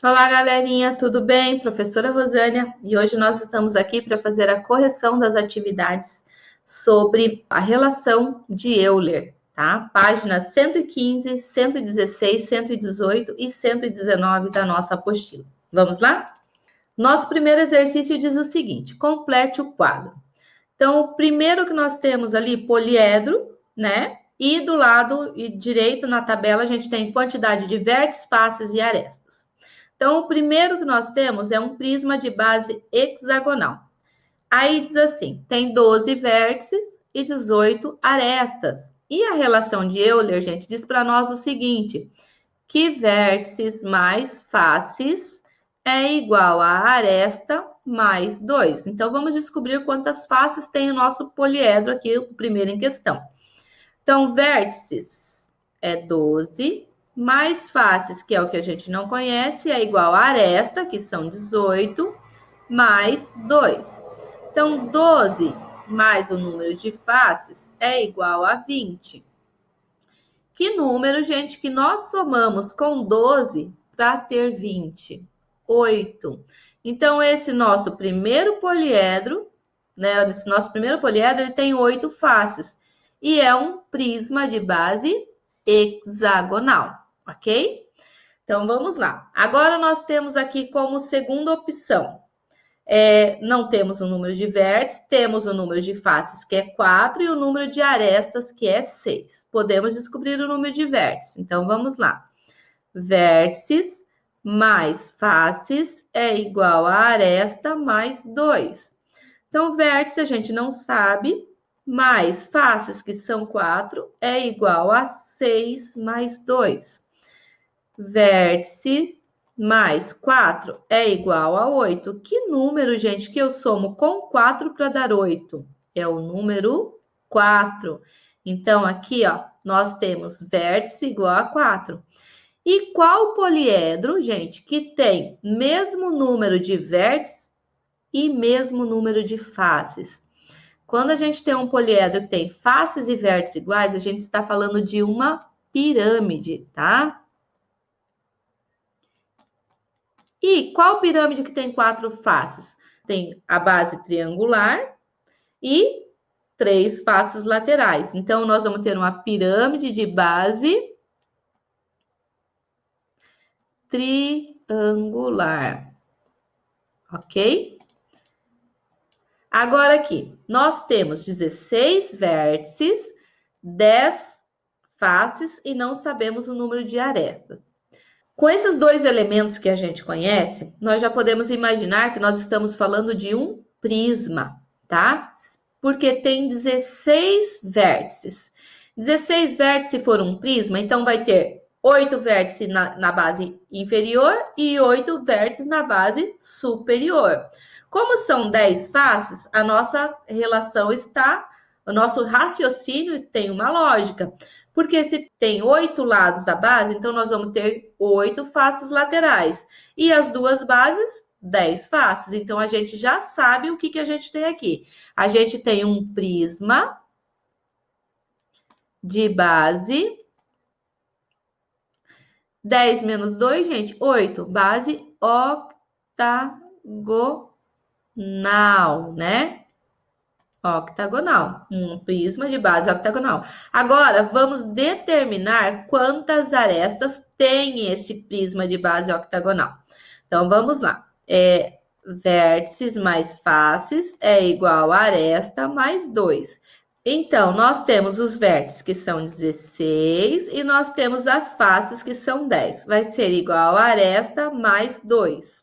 Olá, galerinha, tudo bem? Professora Rosânia, e hoje nós estamos aqui para fazer a correção das atividades sobre a relação de Euler, tá? Páginas 115, 116, 118 e 119 da nossa apostila. Vamos lá? Nosso primeiro exercício diz o seguinte: complete o quadro. Então, o primeiro que nós temos ali, poliedro, né? E do lado direito na tabela a gente tem quantidade de vértices, faces e arestas. Então, o primeiro que nós temos é um prisma de base hexagonal. Aí diz assim, tem 12 vértices e 18 arestas. E a relação de Euler, gente, diz para nós o seguinte, que vértices mais faces é igual a aresta mais 2. Então, vamos descobrir quantas faces tem o nosso poliedro aqui, o primeiro em questão. Então, vértices é 12, mais faces, que é o que a gente não conhece, é igual a aresta, que são 18, mais 2. Então, 12 mais o número de faces é igual a 20. Que número, gente, que nós somamos com 12 para ter 20? 8. Então, esse nosso primeiro poliedro, né? Esse nosso primeiro poliedro, ele tem 8 faces. E é um prisma de base hexagonal, ok? Então, vamos lá. Agora, nós temos aqui como segunda opção. Não temos o número de vértices, temos o número de faces, que é 4, e o número de arestas, que é 6. Podemos descobrir o número de vértices. Então, vamos lá. Vértices mais faces é igual a aresta mais 2. Então, vértice a gente não sabe, mais faces, que são 4, é igual a 6 mais 2. Vértice mais 4 é igual a 8. Que número, gente, que eu somo com 4 para dar 8? É o número 4. Então, aqui, ó, nós temos vértice igual a 4. E qual poliedro, gente, que tem mesmo número de vértices e mesmo número de faces? Quando a gente tem um poliedro que tem faces e vértices iguais, a gente está falando de uma pirâmide, tá? E qual pirâmide que tem 4 faces? Tem a base triangular e 3 faces laterais. Então, nós vamos ter uma pirâmide de base triangular. Ok? Agora aqui, nós temos 16 vértices, 10 faces e não sabemos o número de arestas. Com esses dois elementos que a gente conhece, nós já podemos imaginar que nós estamos falando de um prisma, tá? Porque tem 16 vértices. 16 vértices, se for um prisma, então vai ter 8 vértices na base inferior e 8 vértices na base superior. Como são 10 faces, a nossa relação está, o nosso raciocínio tem uma lógica. Porque se tem 8 lados da base, então nós vamos ter 8 faces laterais. E as duas bases, 10 faces. Então, a gente já sabe o que a gente tem aqui. A gente tem um prisma de base. 10 menos 2, gente, 8. Base octagonal, né? Octagonal, um prisma de base octagonal. Agora, vamos determinar quantas arestas tem esse prisma de base octagonal. Então, vamos lá. Vértices mais faces é igual a aresta mais 2. Então, nós temos os vértices, que são 16, e nós temos as faces, que são 10. Vai ser igual a aresta mais 2.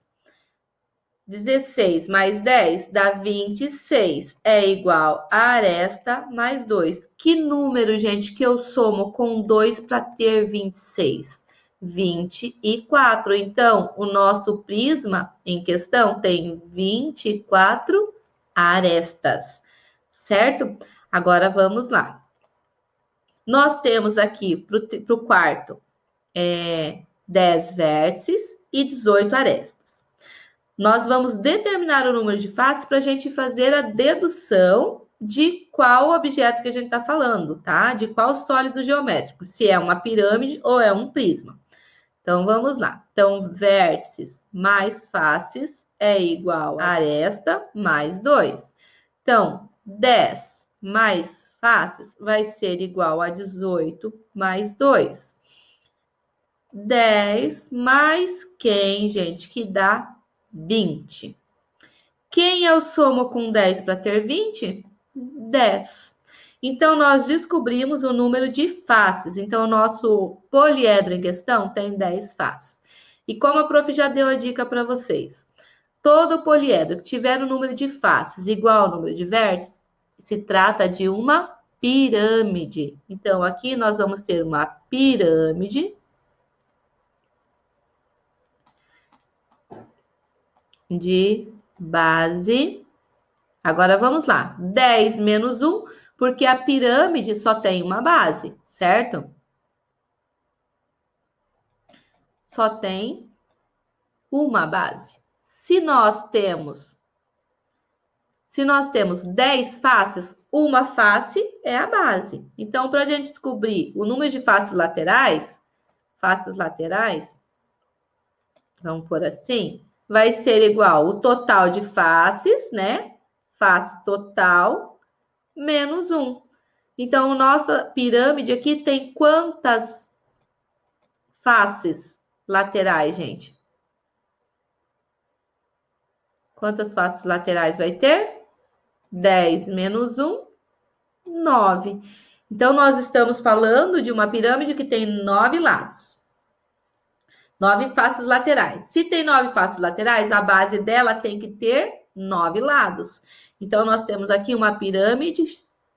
16 mais 10 dá 26, é igual a aresta mais 2. Que número, gente, que eu somo com 2 para ter 26? 24. Então, o nosso prisma em questão tem 24 arestas, certo? Agora, vamos lá. Nós temos aqui, para o quarto, 10 vértices e 18 arestas. Nós vamos determinar o número de faces para a gente fazer a dedução de qual objeto que a gente está falando, tá? De qual sólido geométrico, se é uma pirâmide ou é um prisma. Então, vamos lá. Então, vértices mais faces é igual a aresta mais 2. Então, 10 mais faces vai ser igual a 18 mais 2. 10 mais quem, gente? Que dá 20. Quem eu somo com 10 para ter 20? 10. Então, nós descobrimos o número de faces. Então, o nosso poliedro em questão tem 10 faces. E como a prof já deu a dica para vocês, todo poliedro que tiver o número de faces igual ao número de vértices, se trata de uma pirâmide. Então, aqui nós vamos ter uma pirâmide de base. Agora vamos lá. 10 menos 1, porque a pirâmide só tem uma base, certo? Só tem uma base. Se nós temos 10 faces, uma face é a base. Então, para a gente descobrir o número de faces laterais, vamos por assim, vai ser igual o total de faces, né? Face total menos 1. Então, nossa pirâmide aqui tem quantas faces laterais, gente? Quantas faces laterais vai ter? 10 menos 1, 9. Então, nós estamos falando de uma pirâmide que tem 9 lados. 9 faces laterais. Se tem 9 faces laterais, a base dela tem que ter 9 lados. Então, nós temos aqui uma pirâmide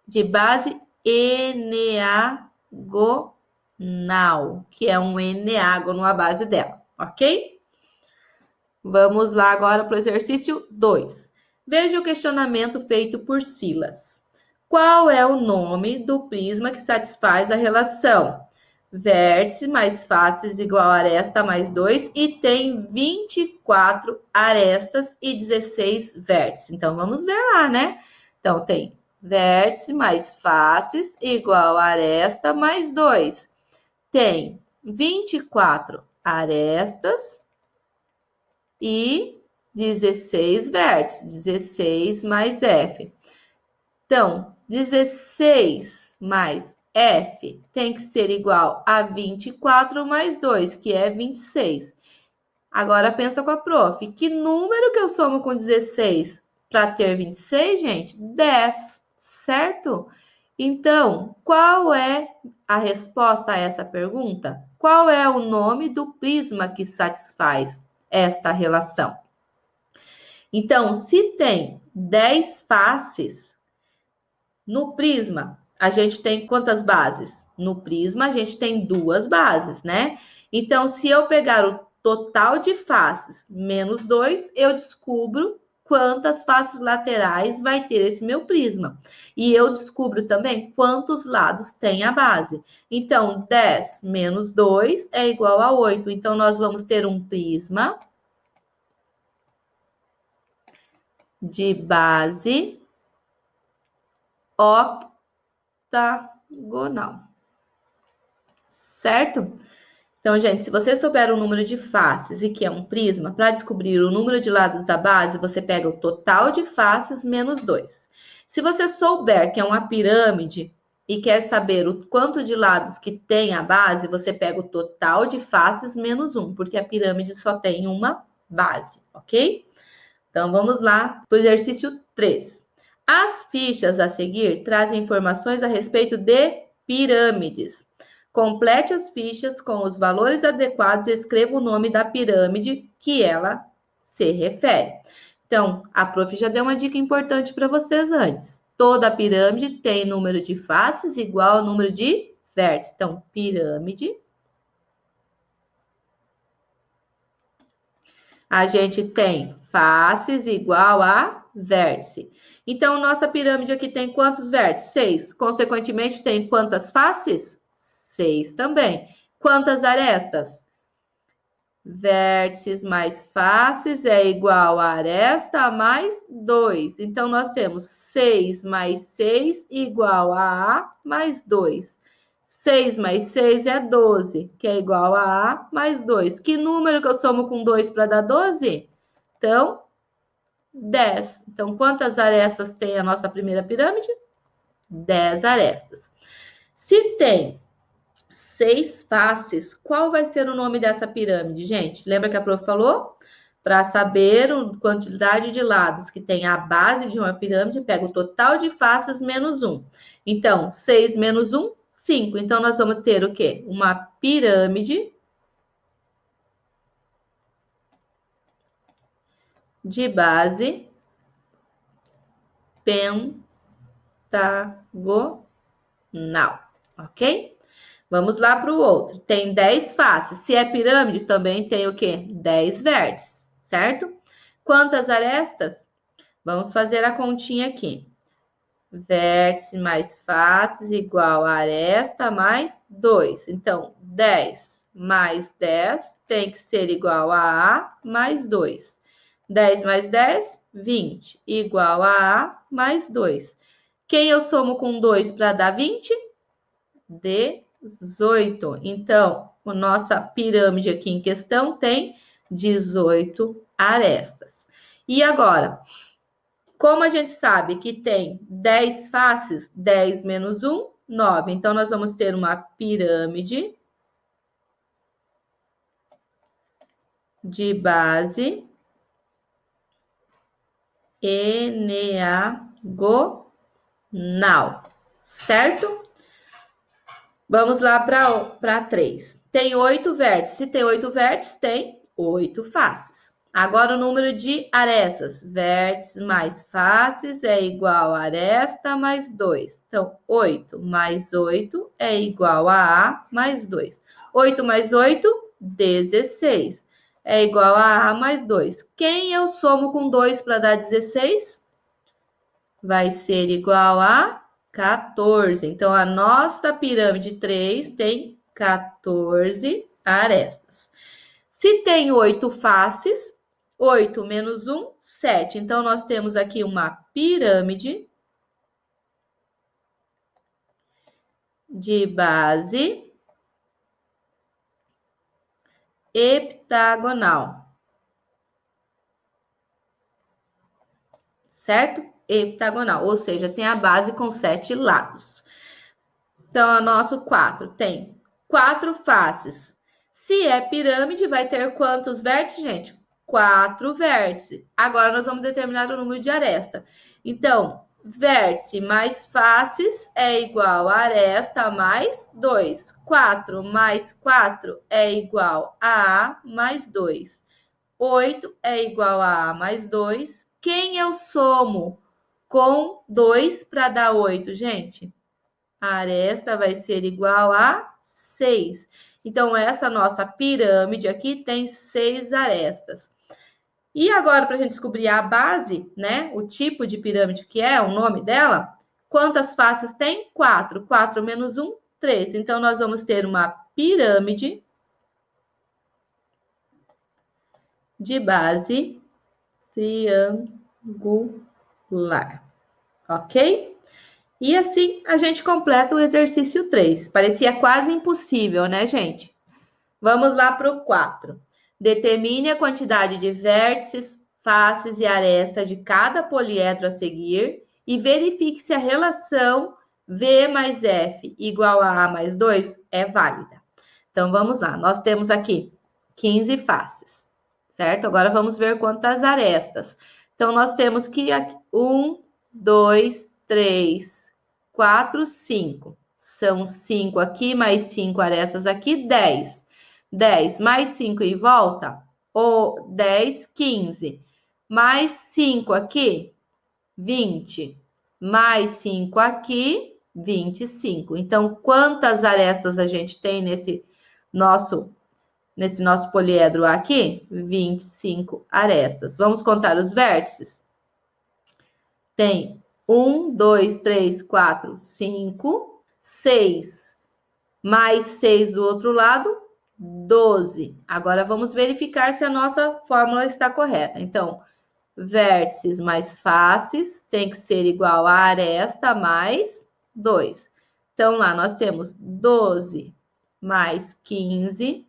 de base eneagonal, que é um eneágono a base dela, ok? Vamos lá agora para o exercício 2. Veja o questionamento feito por Silas. Qual é o nome do prisma que satisfaz a relação vértice mais faces igual a aresta mais 2 e tem 24 arestas e 16 vértices? Então, vamos ver lá, né? Então, tem vértice mais faces igual a aresta mais 2. Tem 24 arestas e 16 vértices, 16 mais F. Então, 16 mais F tem que ser igual a 24 mais 2, que é 26. Agora, pensa com a prof. Que número que eu somo com 16 para ter 26, gente? 10, certo? Então, qual é a resposta a essa pergunta? Qual é o nome do prisma que satisfaz esta relação? Então, se tem 10 faces no prisma, a gente tem quantas bases? No prisma, a gente tem 2 bases, né? Então, se eu pegar o total de faces menos 2, eu descubro quantas faces laterais vai ter esse meu prisma. E eu descubro também quantos lados tem a base. Então, 10 menos 2 é igual a 8. Então, nós vamos ter um prisma de base octagonal. Certo? Então, gente, se você souber o número de faces e que é um prisma, para descobrir o número de lados da base, você pega o total de faces menos 2. Se você souber que é uma pirâmide e quer saber o quanto de lados que tem a base, você pega o total de faces menos 1, porque a pirâmide só tem uma base, ok? Então, vamos lá para o exercício 3. As fichas a seguir trazem informações a respeito de pirâmides. Complete as fichas com os valores adequados e escreva o nome da pirâmide que ela se refere. Então, a prof já deu uma dica importante para vocês antes. Toda pirâmide tem número de faces igual ao número de vértices. Então, pirâmide. A gente tem faces igual a vértice. Então, nossa pirâmide aqui tem quantos vértices? 6. Consequentemente, tem quantas faces? 6 também. Quantas arestas? Vértices mais faces é igual a aresta mais 2. Então, nós temos 6 mais 6 igual a mais 2. 6 mais 6 é 12, que é igual a A mais 2. Que número que eu somo com 2 para dar 12? Então, 10. Então, quantas arestas tem a nossa primeira pirâmide? 10 arestas. Se tem 6 faces, qual vai ser o nome dessa pirâmide, gente? Lembra que a prof falou? Para saber a quantidade de lados que tem a base de uma pirâmide, pega o total de faces menos 1. Então, 6 menos 1, 5. Então, nós vamos ter o quê? Uma pirâmide de base pentagonal, ok? Vamos lá para o outro. Tem 10 faces. Se é pirâmide, também tem o quê? 10 vértices, certo? Quantas arestas? Vamos fazer a continha aqui. Vértice mais faces igual a aresta mais 2. Então, 10 mais 10 tem que ser igual a A mais 2. 10 mais 10, 20, igual a A mais 2. Quem eu somo com 2 para dar 20? 18. Então, a nossa pirâmide aqui em questão tem 18 arestas. E agora, como a gente sabe que tem 10 faces, 10 menos 1, 9. Então, nós vamos ter uma pirâmide de base eneagonal, certo? Vamos lá para 3. Tem 8 vértices. Se tem 8 vértices, tem 8 faces. Agora, o número de arestas. Vértices mais faces é igual a aresta mais 2. Então, 8 mais 8 é igual a A mais 2. 8 mais 8, 16. É igual a A mais 2. Quem eu somo com 2 para dar 16? Vai ser igual a 14. Então, a nossa pirâmide 3 tem 14 arestas. Se tem 8 faces, 8 menos 1, 7. Então, nós temos aqui uma pirâmide de base heptagonal. Certo? Heptagonal, ou seja, tem a base com 7 lados. Então, o nosso 4 tem 4 faces. Se é pirâmide, vai ter quantos vértices, gente? 4 vértices. Agora, nós vamos determinar o número de aresta. Então, vértice mais faces é igual a aresta mais 2. 4 mais 4 é igual a A mais 2. 8 é igual a A mais 2. Quem eu somo com 2 para dar 8, gente? A aresta vai ser igual a 6. Então, essa nossa pirâmide aqui tem 6 arestas. E agora, para a gente descobrir a base, né? O tipo de pirâmide que é, o nome dela, quantas faces tem? 4. 4 menos 1, 3. Então, nós vamos ter uma pirâmide de base triangular. Ok? E assim a gente completa o exercício 3. Parecia quase impossível, né, gente? Vamos lá para o 4. Determine a quantidade de vértices, faces e arestas de cada poliedro a seguir e verifique se a relação V mais F igual a A mais 2 é válida. Então, vamos lá. Nós temos aqui 15 faces, certo? Agora, vamos ver quantas arestas. Então, nós temos que 1, 2, 3, 4, 5. São 5 aqui, mais 5 arestas aqui, 10. 10 mais 5 em volta, ou 10, 15. Mais 5 aqui, 20. Mais 5 aqui, 25. Então, quantas arestas a gente tem nesse nosso poliedro aqui? 25 arestas. Vamos contar os vértices? Tem 1, 2, 3, 4, 5, 6. Mais 6 do outro lado, 12. Agora, vamos verificar se a nossa fórmula está correta. Então, vértices mais faces tem que ser igual a aresta mais 2. Então, lá nós temos 12 mais 15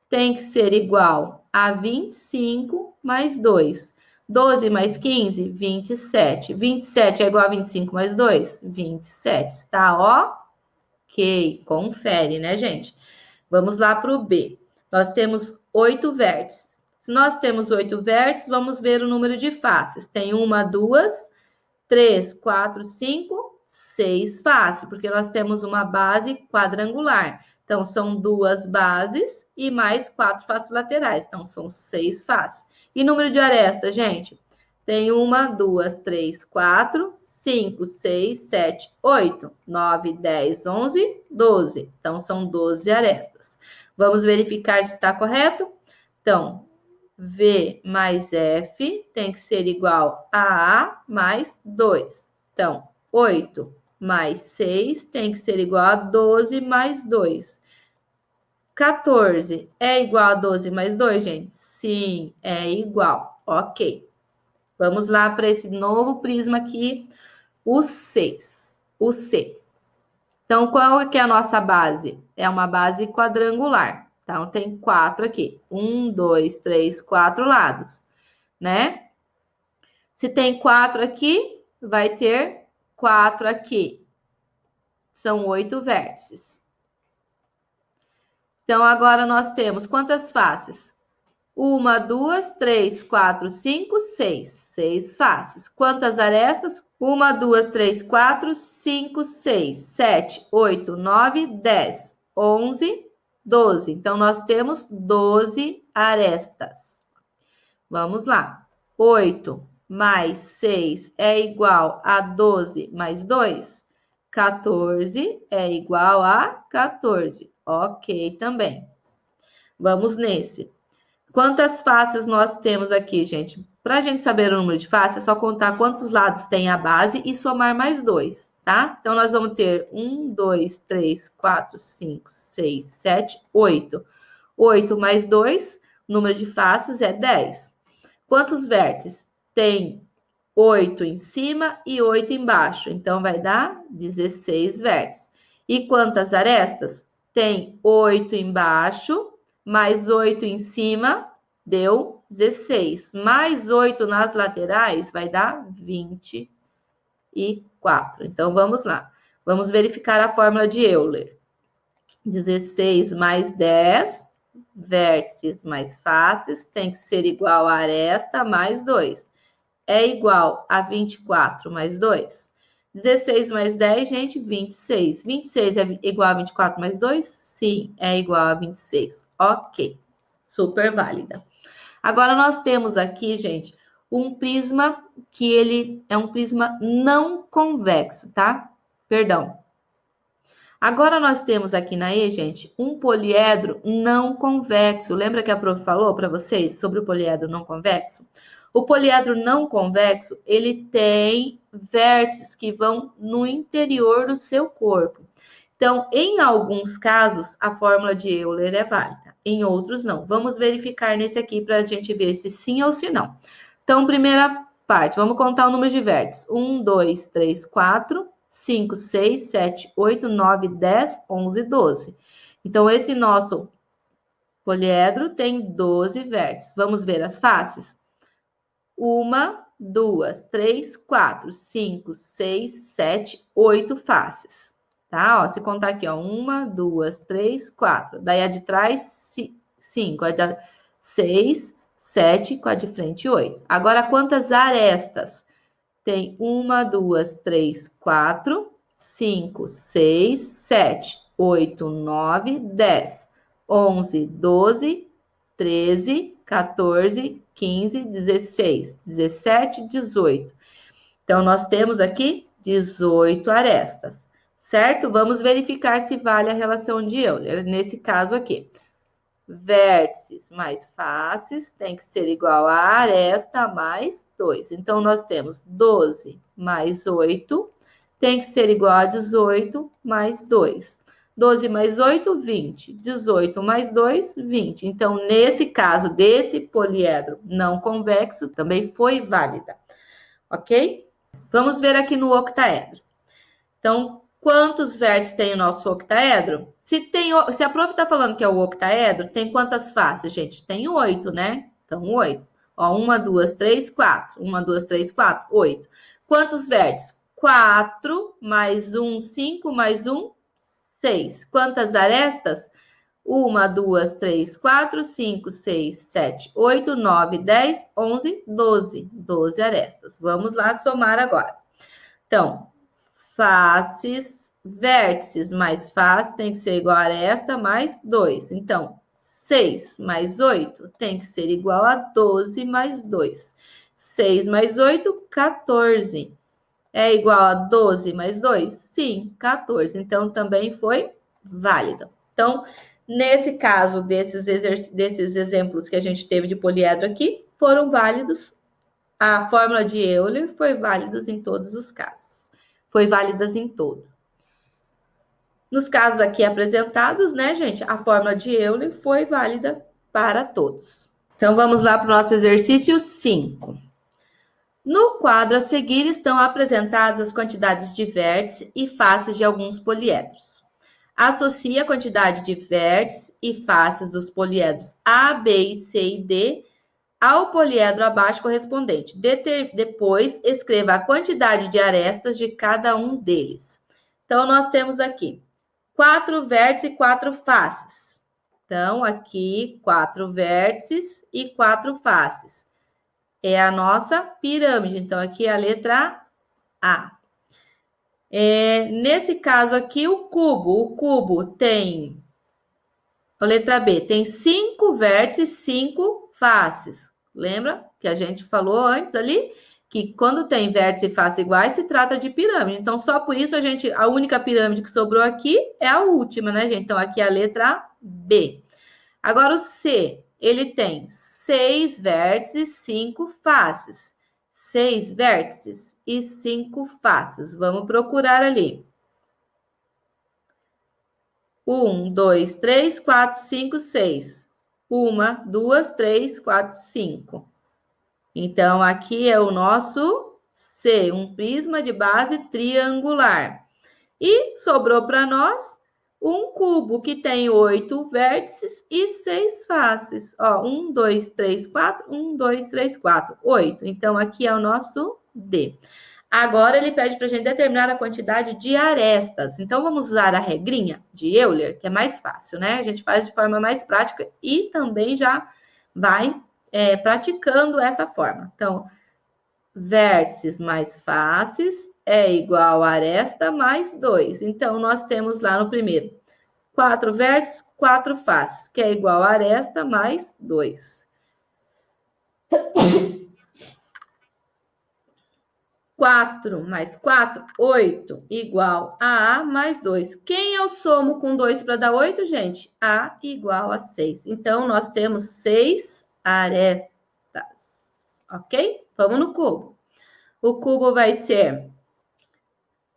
tem que ser igual a 25 mais 2. 12 mais 15, 27. 27 é igual a 25 mais 2? 27. Tá, ok. Confere, né, gente? Vamos lá para o B. Nós temos 8 vértices. Se nós temos 8 vértices, vamos ver o número de faces. Tem 1, 2, 3, 4, 5, 6 faces, porque nós temos uma base quadrangular. Então, são 2 bases e mais 4 faces laterais. Então, são 6 faces. E número de arestas, gente? Tem 1, 2, 3, 4, 5, 6, 7, 8, 9, 10, 11, 12. Então, são 12 arestas. Vamos verificar se está correto? Então, V mais F tem que ser igual a A mais 2. Então, 8 mais 6 tem que ser igual a 12 mais 2. 14 é igual a 12 mais 2, gente? Sim, é igual. Ok. Vamos lá para esse novo prisma aqui, o 6. O C. Então, qual que é a nossa base? É uma base quadrangular. Então, tem 4 aqui. 1, 2, 3, 4 lados, né? Se tem 4 aqui, vai ter 4 aqui. São 8 vértices. Então, agora nós temos quantas faces? 1, 2, 3, 4, 5, 6. 6 faces. Quantas arestas? 1, 2, 3, 4, 5, 6, 7, 8, 9, 10, 11, 12. Então, nós temos 12 arestas. Vamos lá. 8 mais 6 é igual a 12 mais 2? 14 é igual a 14. Ok, também. Vamos nesse. Quantas faces nós temos aqui, gente? Para a gente saber o número de faces, é só contar quantos lados tem a base e somar mais 2, tá? Então, nós vamos ter 1, 2, 3, 4, 5, 6, 7, 8. 8 mais 2, número de faces é 10. Quantos vértices? Tem 8 em cima e 8 embaixo. Então, vai dar 16 vértices. E quantas arestas? Tem 8 embaixo, mais 8 em cima, deu 16. Mais 8 nas laterais, vai dar 24. Então, vamos lá. Vamos verificar a fórmula de Euler. 16 mais 10, vértices mais faces, tem que ser igual a aresta mais 2. É igual a 24 mais 2. 16 mais 10, gente, 26. 26 é igual a 24 mais 2? Sim, é igual a 26. Ok, super válida. Agora, nós temos aqui, gente, um prisma que ele é um prisma não convexo, tá? Perdão. Agora, nós temos aqui na E, gente, um poliedro não convexo. Lembra que a prof falou para vocês sobre o poliedro não convexo? O poliedro não convexo, ele tem vértices que vão no interior do seu corpo. Então, em alguns casos, a fórmula de Euler é válida. Em outros, não. Vamos verificar nesse aqui para a gente ver se sim ou se não. Então, primeira parte, vamos contar o número de vértices. 1, 2, 3, 4... 5, 6, 7, 8, 9, 10, 11, 12. Então, esse nosso poliedro tem 12 vértices. Vamos ver as faces? 1, 2, 3, 4, 5, 6, 7, 8 faces. Tá? Ó, se contar aqui, ó, 1, 2, 3, 4. Daí a de trás, 5. A de 6, 7, com a de frente, 8. Agora, quantas arestas? Tem 1, 2, 3, 4, 5, 6, 7, 8, 9, 10, 11, 12, 13, 14, 15, 16, 17, 18. Então, nós temos aqui 18 arestas, certo? Vamos verificar se vale a relação de Euler, nesse caso aqui. Vértices mais faces tem que ser igual a aresta mais 2. Então, nós temos 12 mais 8 tem que ser igual a 18 mais 2. 12 mais 8, 20. 18 mais 2, 20. Então, nesse caso desse poliedro não convexo, também foi válida. Ok? Vamos ver aqui no octaedro. Então, Quantos vértices tem o nosso octaedro? Se a prof está falando que é o octaedro, tem quantas faces, gente? Tem 8, né? Então, 8. Ó, 1, 2, 3, 4. 1, 2, 3, 4, 8. Quantos vértices? 4 mais 1, 5 mais 1, 6. Quantas arestas? 1, 2, 3, 4, 5, 6, 7, 8, 9, 10, 11, 12. 12 arestas. Vamos lá somar agora. Então, faces, vértices mais face tem que ser igual a aresta mais 2. Então, 6 mais 8 tem que ser igual a 12 mais 2. 6 mais 8, 14. É igual a 12 mais 2? Sim, 14. Então, também foi válido. Então, nesse caso desses exemplos que a gente teve de poliedro aqui, foram válidos. A fórmula de Euler foi válida em todos os casos. Foi válida em todo. Nos casos aqui apresentados, né, gente, a fórmula de Euler foi válida para todos. Então, vamos lá para o nosso exercício 5. No quadro a seguir estão apresentadas as quantidades de vértices e faces de alguns poliedros. Associe a quantidade de vértices e faces dos poliedros A, B, C e D ao poliedro abaixo correspondente. Depois, escreva a quantidade de arestas de cada um deles. Então, nós temos aqui 4 vértices e 4 faces. Então, aqui, 4 vértices e 4 faces. É a nossa pirâmide. Então, aqui é a letra A. Nesse caso aqui, o cubo. O cubo tem... A letra B tem 5 vértices e 5 faces. Lembra que a gente falou antes ali? Que quando tem vértice e face iguais, se trata de pirâmide. Então, só por isso a única pirâmide que sobrou aqui é a última, né, gente? Então, aqui é a letra B. Agora, o C, ele tem 6 vértices e 5 faces. 6 vértices e 5 faces. Vamos procurar ali. 1, 2, 3, 4, 5, 6. 1, 2, 3, 4, 5. Então, aqui é o nosso C, um prisma de base triangular. E sobrou para nós um cubo que tem 8 vértices e 6 faces. Ó, 1, 2, 3, 4, 1, 2, 3, 4, 8. Então, aqui é o nosso D. Agora, ele pede para a gente determinar a quantidade de arestas. Então, vamos usar a regrinha de Euler, que é mais fácil, né? A gente faz de forma mais prática e também já vai praticando essa forma. Então, vértices mais faces é igual a aresta mais 2. Então, nós temos lá no primeiro 4 vértices, 4 faces, que é igual a aresta mais 2. 4 mais 4, 8, igual a A mais 2. Quem eu somo com 2 para dar 8, gente? A igual a 6. Então, nós temos 6 arestas, ok? Vamos no cubo. O cubo vai ser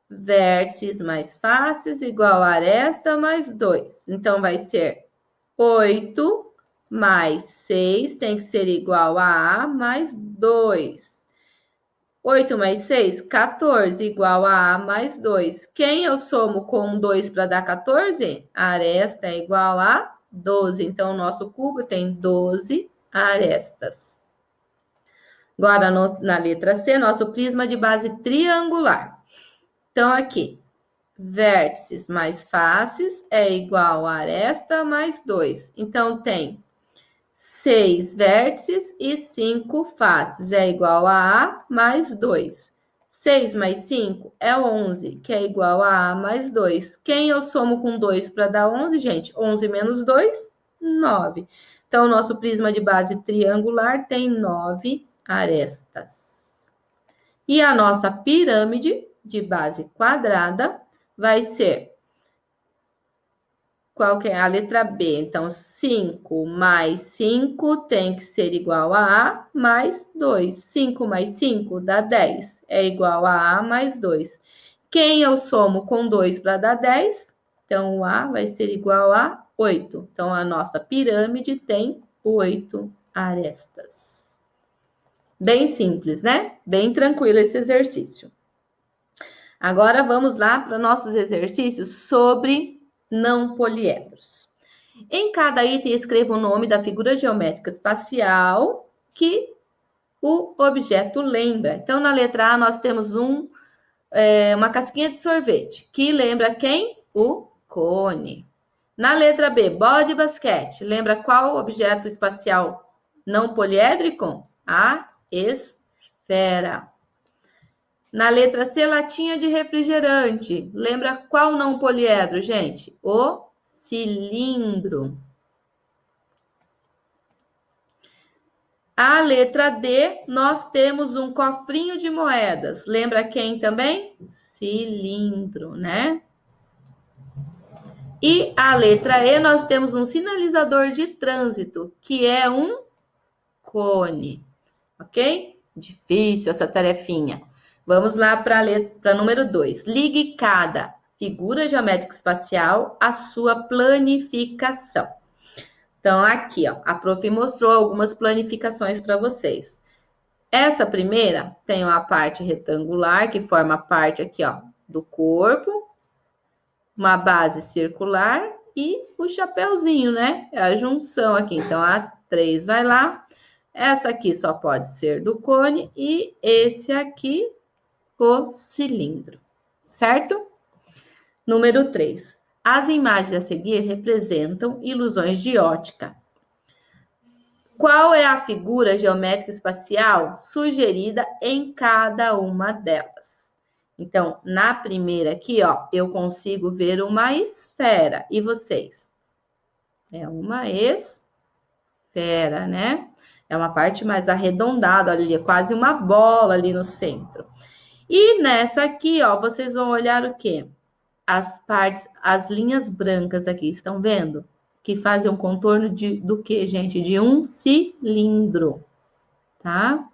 vértices mais faces igual a aresta mais 2. Então, vai ser 8 mais 6 tem que ser igual a A mais 2. 8 mais 6, 14, igual a A mais 2. Quem eu somo com 2 para dar 14? A aresta é igual a 12. Então, o nosso cubo tem 12 arestas. Agora, na letra C, nosso prisma de base triangular. Então, aqui, vértices mais faces é igual a aresta mais 2. Então, tem 6 vértices e 5 faces é igual a A mais 2. 6 mais 5 é 11, que é igual a A mais 2. Quem eu somo com 2 para dar 11, gente? 11 menos 2, 9. Então, o nosso prisma de base triangular tem 9 arestas. E a nossa pirâmide de base quadrada vai ser... Qual que é a letra B? Então, 5 mais 5 tem que ser igual a A mais 2. 5 mais 5 dá 10. É igual a A mais 2. Quem eu somo com 2 para dar 10? Então, o A vai ser igual a 8. Então, a nossa pirâmide tem 8 arestas. Bem simples, né? Bem tranquilo esse exercício. Agora vamos lá para nossos exercícios sobre não poliedros. Em cada item, escreva o nome da figura geométrica espacial que o objeto lembra. Então, na letra A, nós temos uma casquinha de sorvete, que lembra quem? O cone. Na letra B, bola de basquete, lembra qual objeto espacial não poliédrico? A esfera. Na letra C, latinha de refrigerante, lembra qual não poliedro, gente? O cilindro. A letra D, nós temos um cofrinho de moedas. Lembra quem também? Cilindro, né? E a letra E, nós temos um sinalizador de trânsito, que é um cone. Ok? Difícil essa tarefinha. Vamos lá para a letra número 2. Ligue cada figura geométrica espacial à sua planificação. Então, aqui, ó, a prof mostrou algumas planificações para vocês. Essa primeira tem uma parte retangular, que forma parte aqui, ó, do corpo, uma base circular e o chapéuzinho, né? É a junção aqui. Então, a 3 vai lá. Essa aqui só pode ser do cone e esse aqui, o cilindro, certo? Número 3. As imagens a seguir representam ilusões de ótica. Qual é a figura geométrica espacial sugerida em cada uma delas? Então, na primeira aqui, ó, eu consigo ver uma esfera. E vocês? É uma esfera, né? É uma parte mais arredondada, ali, é quase uma bola ali no centro. E nessa aqui, ó, vocês vão olhar o quê? As linhas brancas aqui, estão vendo? Que fazem um contorno do que, gente? De um cilindro, tá?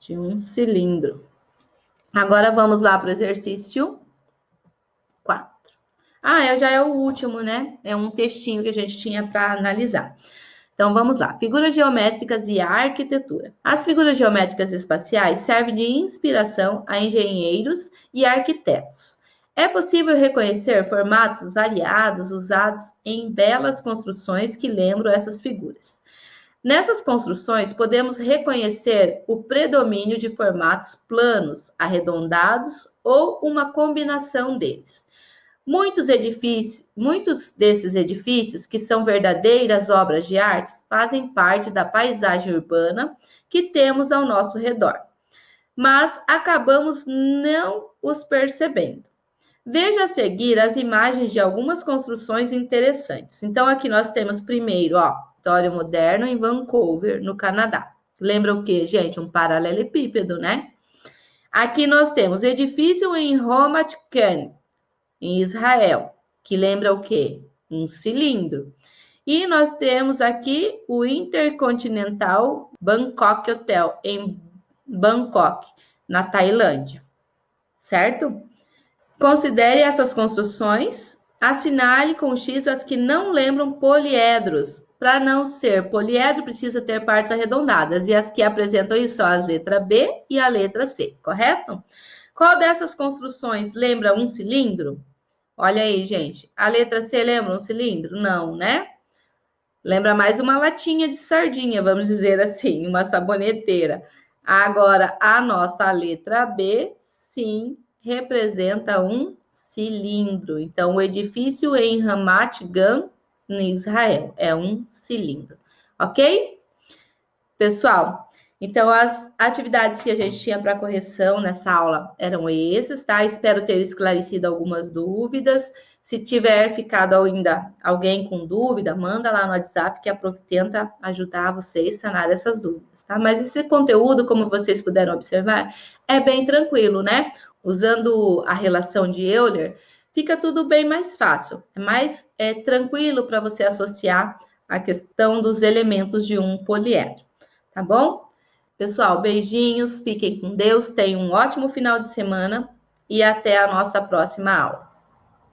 De um cilindro. Agora vamos lá para o exercício 4. Já é o último, né? É um textinho que a gente tinha para analisar. Então, vamos lá. Figuras geométricas e arquitetura. As figuras geométricas espaciais servem de inspiração a engenheiros e arquitetos. É possível reconhecer formatos variados usados em belas construções que lembram essas figuras. Nessas construções, podemos reconhecer o predomínio de formatos planos, arredondados ou uma combinação deles. Muitos desses edifícios, que são verdadeiras obras de arte, fazem parte da paisagem urbana que temos ao nosso redor, mas acabamos não os percebendo. Veja a seguir as imagens de algumas construções interessantes. Então, aqui nós temos primeiro, ó, Vitória Moderno em Vancouver, no Canadá. Lembra o quê, gente? Um paralelepípedo, né? Aqui nós temos edifício em Ramat Gan, em Israel, que lembra o quê? Um cilindro. E nós temos aqui o Intercontinental Bangkok Hotel, em Bangkok, na Tailândia, certo? Considere essas construções, assinale com X as que não lembram poliedros. Para não ser poliedro, precisa ter partes arredondadas, e as que apresentam isso são a letra B e a letra C, correto? Qual dessas construções lembra um cilindro? Olha aí, gente. A letra C lembra um cilindro? Não, né? Lembra mais uma latinha de sardinha, vamos dizer assim, uma saboneteira. Agora, a nossa letra B, sim, representa um cilindro. Então, o edifício em Ramat Gan, em Israel, é um cilindro. Ok? Pessoal, então as atividades que a gente tinha para correção nessa aula eram esses, tá? Espero ter esclarecido algumas dúvidas. Se tiver ficado ainda alguém com dúvida, manda lá no WhatsApp que a prof tenta ajudar vocês a sanar essas dúvidas, tá? Mas esse conteúdo, como vocês puderam observar, é bem tranquilo, né? Usando a relação de Euler, fica tudo bem mais fácil. É mais tranquilo para você associar a questão dos elementos de um poliedro, tá bom? Pessoal, beijinhos, fiquem com Deus, tenham um ótimo final de semana e até a nossa próxima aula.